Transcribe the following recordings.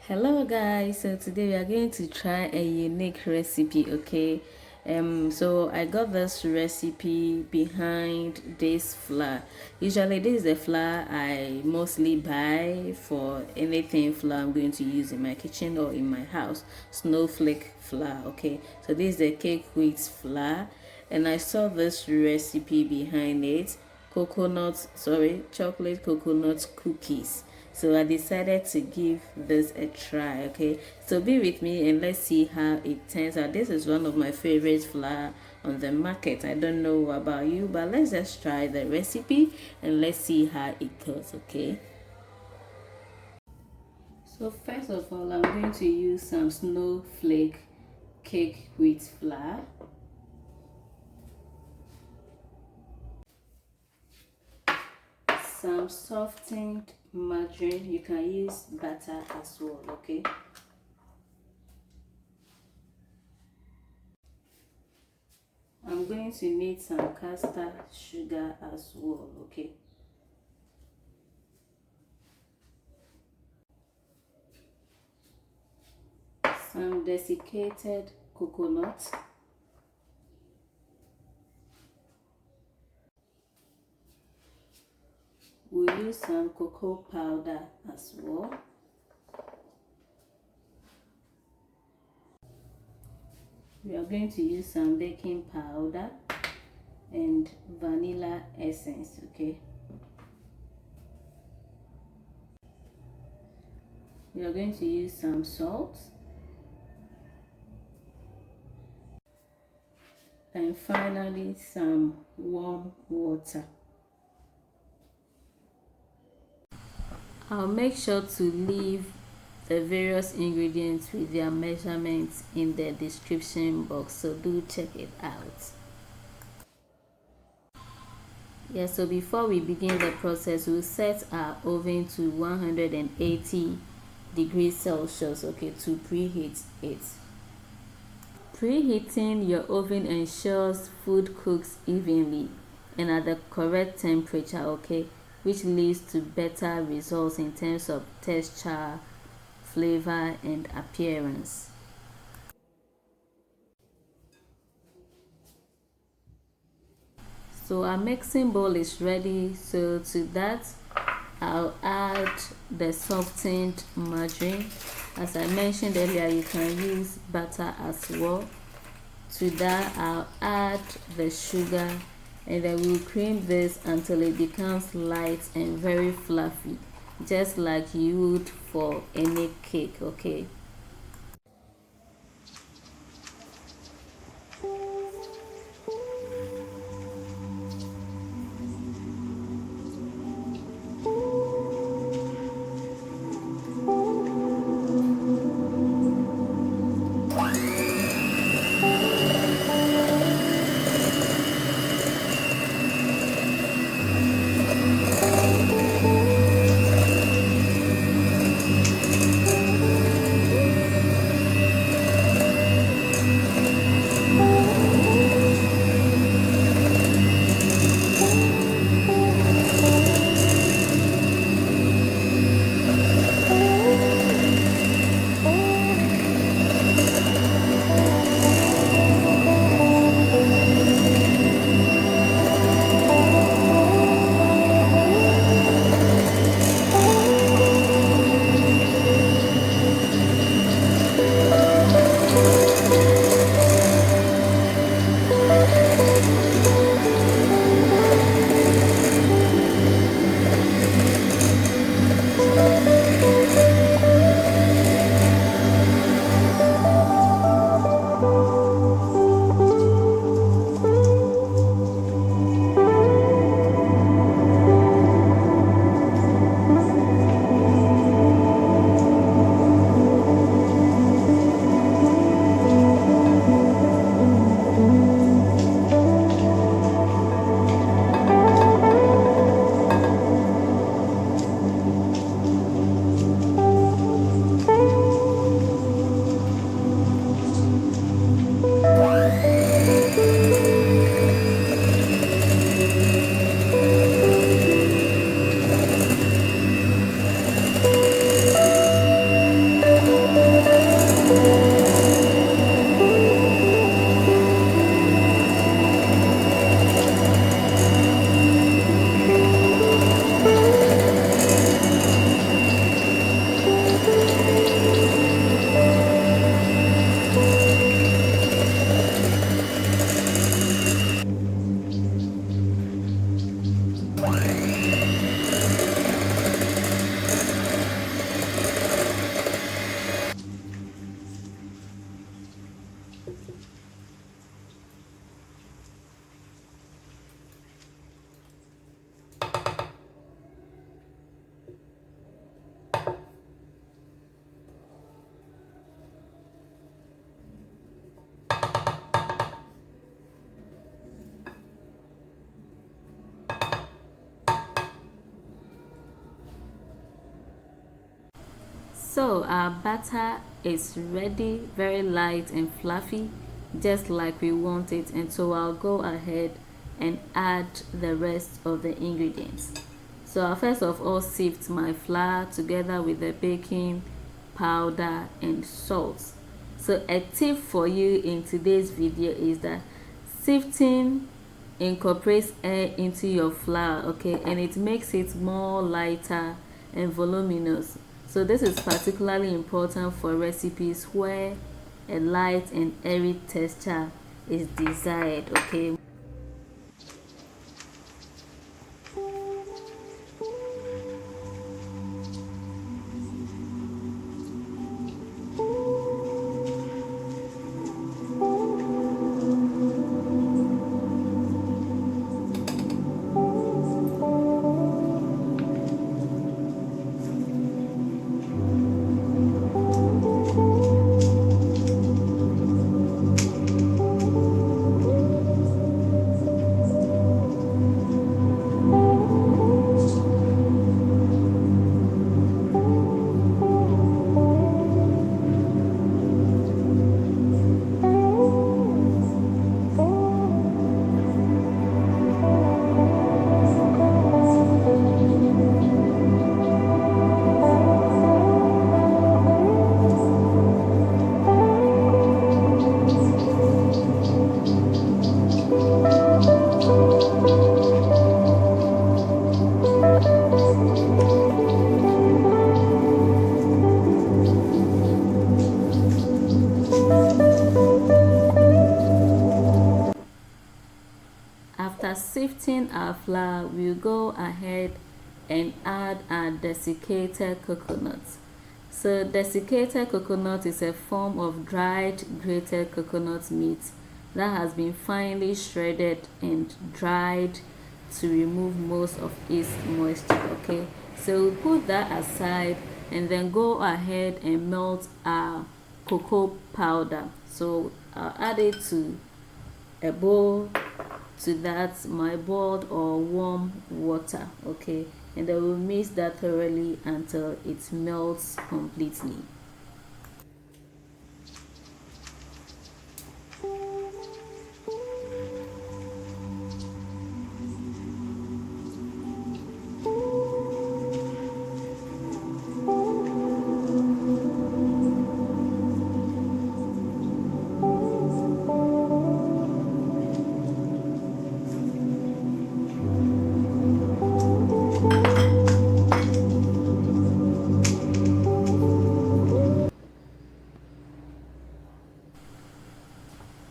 Hello guys, so today we are going to try a unique recipe. Okay, so I got this recipe behind this flour. Usually this is the flour I mostly buy for anything flour I'm going to use in my kitchen or in my house. Snowflake flour. Okay, so this is the cake wheat flour, and I saw this recipe behind it, chocolate coconut cookies. So I decided to give this a try. Okay, so be with me and let's see how it turns out. This is one of my favorite flour on the market. I don't know about you, but let's just try the recipe and let's see how it goes. Okay, so first of all, I'm going to use some snowflake cake wheat flour, some softened margarine. You can use butter as well. Okay, I'm going to need some caster sugar as well. Okay, some desiccated coconut, we'll use some cocoa powder as well, we are going to use some baking powder and vanilla essence. Okay, we are going to use some salt, and finally some warm water. I'll make sure to leave the various ingredients with their measurements in the description box, so do check it out. Yeah, so before we begin the process, we'll set our oven to 180 degrees Celsius, okay, to preheat it. Preheating your oven ensures food cooks evenly and at the correct temperature, okay, which leads to better results in terms of texture, flavor, and appearance. So our mixing bowl is ready. So to that, I'll add the softened margarine. As I mentioned earlier, you can use butter as well. To that, I'll add the sugar, and then we'll cream this until it becomes light and very fluffy, just like you would for any cake. Okay, So our batter is ready, very light and fluffy, just like we want it. And so I'll go ahead and add the rest of the ingredients. So I'll first of all sift my flour together with the baking powder and salt. So a tip for you in today's video is that sifting incorporates air into your flour, okay, and it makes it more lighter and voluminous. So this is particularly important for recipes where a light and airy texture is desired, okay. After sifting our flour, we'll go ahead and add our desiccated coconuts. So desiccated coconut is a form of dried grated coconut meat that has been finely shredded and dried to remove most of its moisture, okay. So we'll put that aside and then go ahead and melt our cocoa powder. So I'll add it to a bowl. To that, my boiled or warm water, okay, and then we'll mix that thoroughly until it melts completely.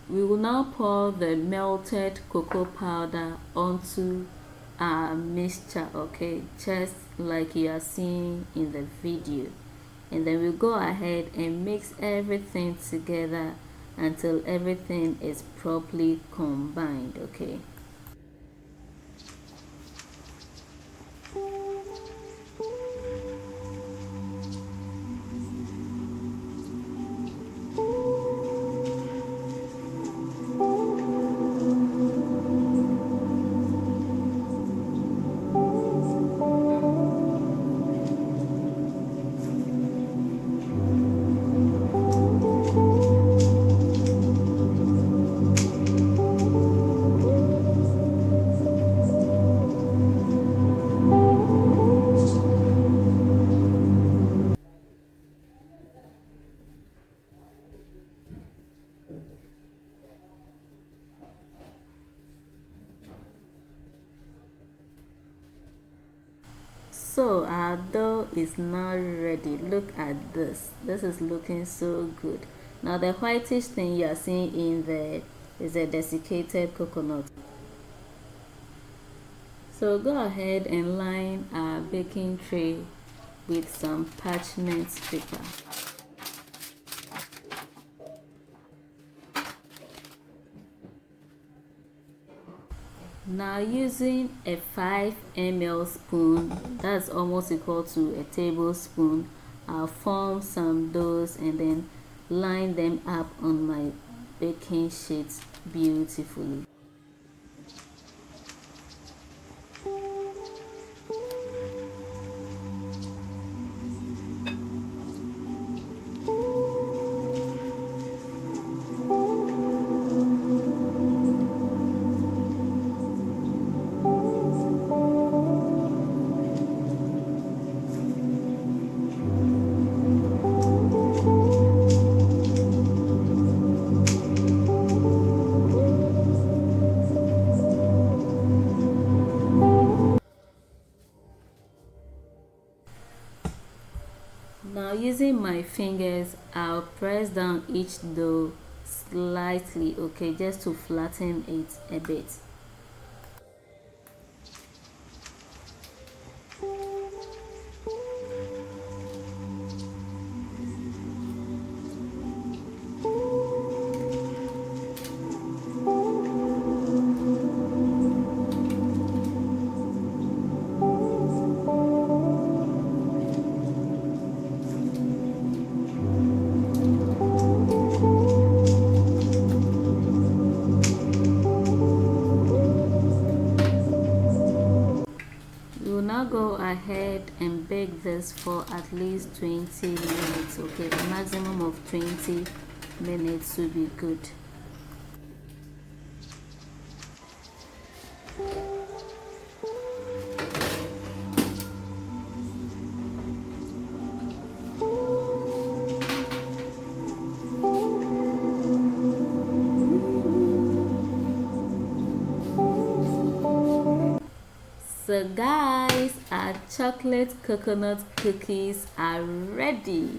We will now pour the melted cocoa powder onto our mixture, okay, just like you are seeing in the video, and then we'll go ahead and mix everything together until everything is properly combined, okay. So our dough is now ready. Look at this. This is looking so good. Now the whitish thing you are seeing in there is a desiccated coconut. So go ahead and line our baking tray with some parchment paper. Now using a 5 ml spoon, that's almost equal to a tablespoon, I'll form some doughs and then line them up on my baking sheet beautifully. my fingers, I'll press down each dough slightly, okay, just to flatten it a bit. We'll now go ahead and bake this for at least 20 minutes, okay? The maximum of 20 minutes will be good. So guys, our chocolate coconut cookies are ready.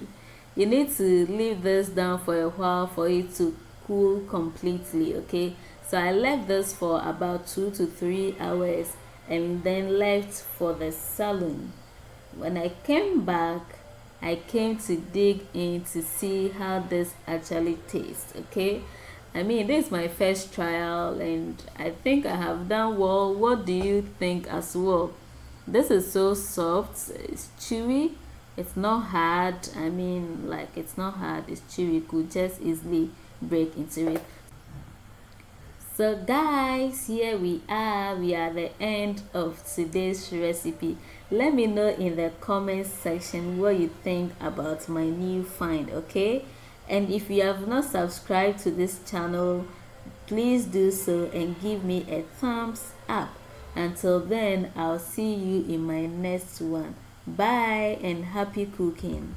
You need to leave this down for a while for it to cool completely, okay? So I left this for about 2 to 3 hours and then left for the salon. When I came back, I came to dig in to see how this actually tastes, okay? I mean, this is my first trial and I think I have done well. What do you think as well? This is so soft, it's chewy, it's not hard. I mean, like, it's not hard, it's chewy. You could just easily break into it. So guys, here we are at the end of today's recipe. Let me know in the comment section what you think about my new find, okay? And if you have not subscribed to this channel, please do so and give me a thumbs up. Until then, I'll see you in my next one. Bye and happy cooking.